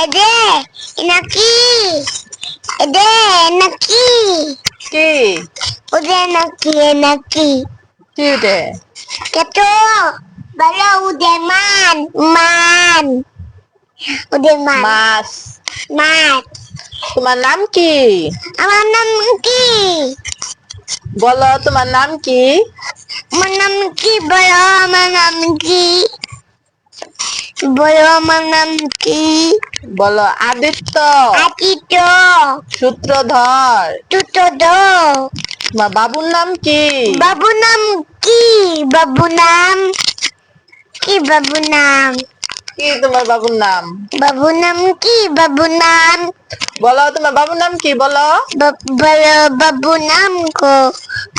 এদে নাকি এদে নাকি কি ওদে নাকি নাকি কি ওটা? কেতো বলো উদে মান উদে মাছ। মাছ। তোমার নাম কি? আমার নাম কি? বলো তোমার নাম কি? আমার নাম কি? বলো আমার নাম কি? বলো আমার নাম কি? বলো আদিত্য, আদিত্য, সূত্রধর। সূত্রধর। তোমার বাবুর নাম কি? বাবু নাম কি? বাবু নাম কি? বাবু নাম কি তোমার বাবুর নাম? বাবু নাম কি? বাবু নাম বলো তোমার বাবুর নাম কি? বলো। বলো বাবু নাম কো।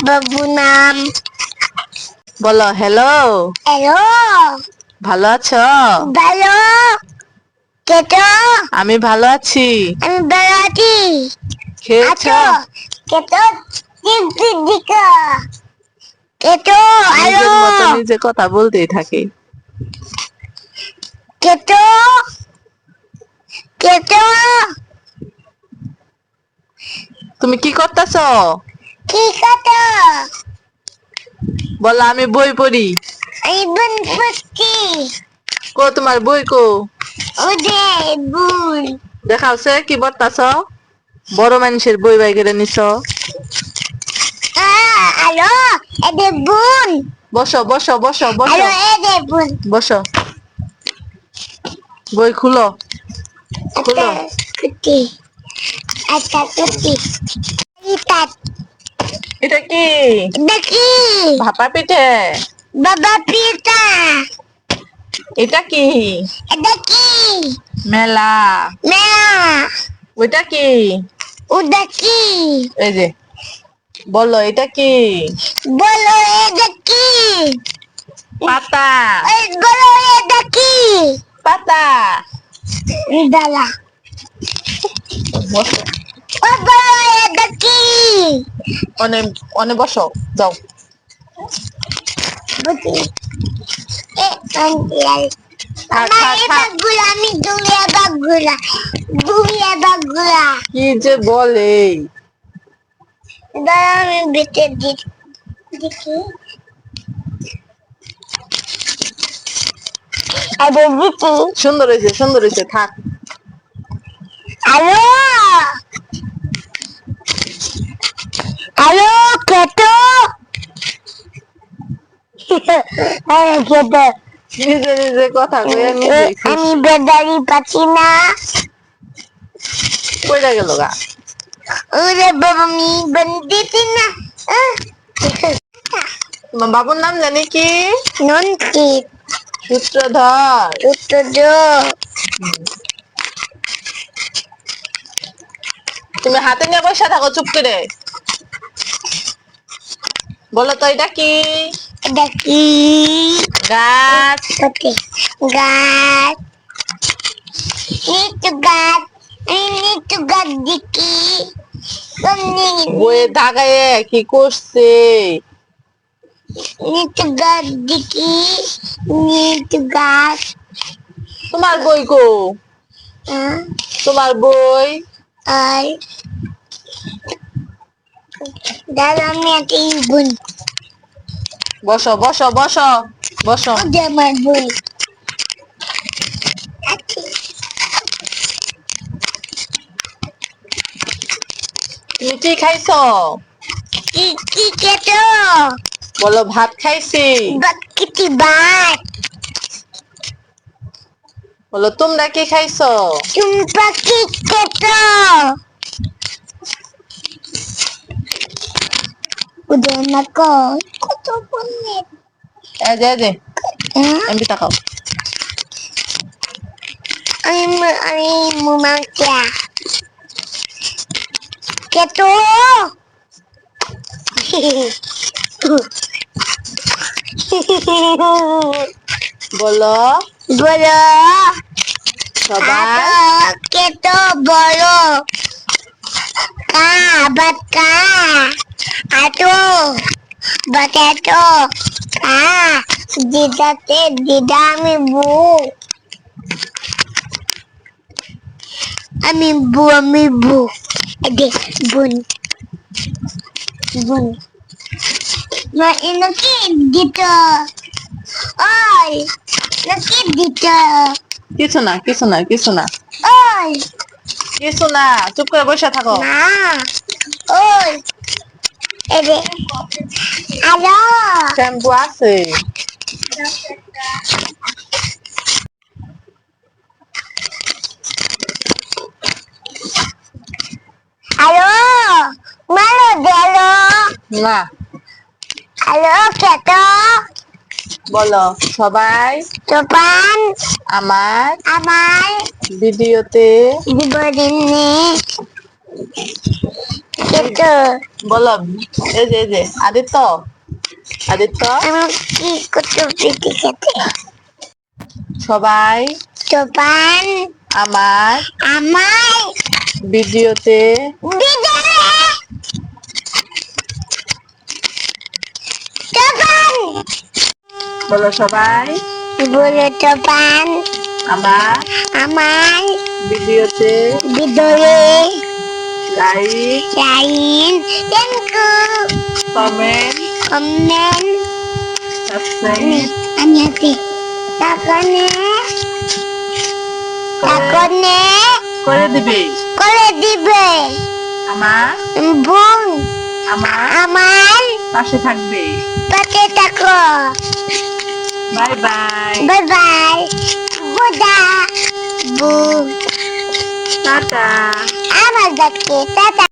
বাবু নাম। বলো হ্যালো, হ্যালো, ভালো আছো? ভালো। কেতো আমি ভালো আছি। আমি ভালো আছি। খেয়েছো? কেতো দিকা কেতো হ্যালো নিজের মতো নিজে কথা বলতেই থাকে। কেতো কেতো তুমি কি করতেছো? কি কথা? বলো আমি বই পড়ি। আমি বন পড়ছি। কো তোমার বই কো? ওদে বুল দেখাওছে কি পড়তাছো? বড় মানুষের বই বাইরে নিছো। হ্যালো এদে বুন। বসো বসো বসো বসো হ্যালো এদে বুন। বসো। বই খুলো খুলো। কুটি আচ্ছা কুটি ইতাত এটা কি? দেখি ভাপা পিঠে। বাবা পিতা এটা কি? দেখি মেলা। মেয়া ওইটা কি? উদকি এই যে বলো এটা কি? বলো এদকি পাতা। বলো এদকি পাতা। দালা বসো ও বলো এদকি অনেক অনেক বসো যাও। বুঝি এ আন্টিয়াল থাক মা থাক এ থাক। বাগুলা আমি দুলিয়া বাগুলা কি যে বলে। দাঁড়া আমি বেঁচে দেখি আরে দিদি সুন্দর হয়েছে থাক। হ্যালো হ্যালো কেতো আরে কেতো নিজে নিজে কথা কইয়া নিজেই আমি খুশি। বেদারি পাচ্ছি না কইরা গেল গা। ওরে বাবা মি বন্দিতি না তোমার বাবুর নাম জানি কি? নন্দিত সূত্রধর। উত্তর তুমি হাতে নিয়ে বসে থাকো চুপ করে। বলো তো এটা কি? দেখি গাছ। ওকে গাছ নিচু গাছ নিচু গাছ দেখি বইয়ের ধাগায় কি করছে? নিচু গাছ দেখি নিচু গাছ তোমার বই কো? আহ, তোমার বই? আর দাদা আমি একটা বোন বসো বসো বসো বসো। আমার বোন আছে তুমি কি খাইছো? কি কি খেতো বলো ভাত খাইছি। বাকিটি বাট বলো তোমরা কি খাইছো? চুম্পা কি খেতো উদয় না কত বললেন এই যে এমবি তাকাও। আমি মুমাকে খেতো বলো বলো সবাই। খেতো বলো কা বাকা আটো বাটাটো কা দিদাতে দিদা আমি বউ আমি বু এদে বুন বুন মা ইনকি দিত ওই নাকি দিত কিছু না কিছু না কিছু না ওই কিছু না, চুপ করে বসে থাকো। না ওই এদে আলো শ্যাম্পু আছে। আলো মালো দেলো না, আলো কেত বলো সবাই তোপান আমার আমার ভিডিওতে বিবরণে কেত বলো। এই যে আদিত্য, আদিত্য আমি কি করতে পেতে খেতে সবাই তোপান আমার আমার ভিডিওতে বিদরে তোপান বলো সবাই বলে তোপান আমার আমার ভিডিওতে বিদরে লাইক লাইন টেনকু কমেন্ট কমেন্ট সাবস্ক্রাইব আমি আছি তাকনে করে দিবে। করে দিবে আমার বোন আমার পাশে থাকবে। পাশে থাকো bye bye, bye bye Buda বু টাটা। আমার ডাকে টাটা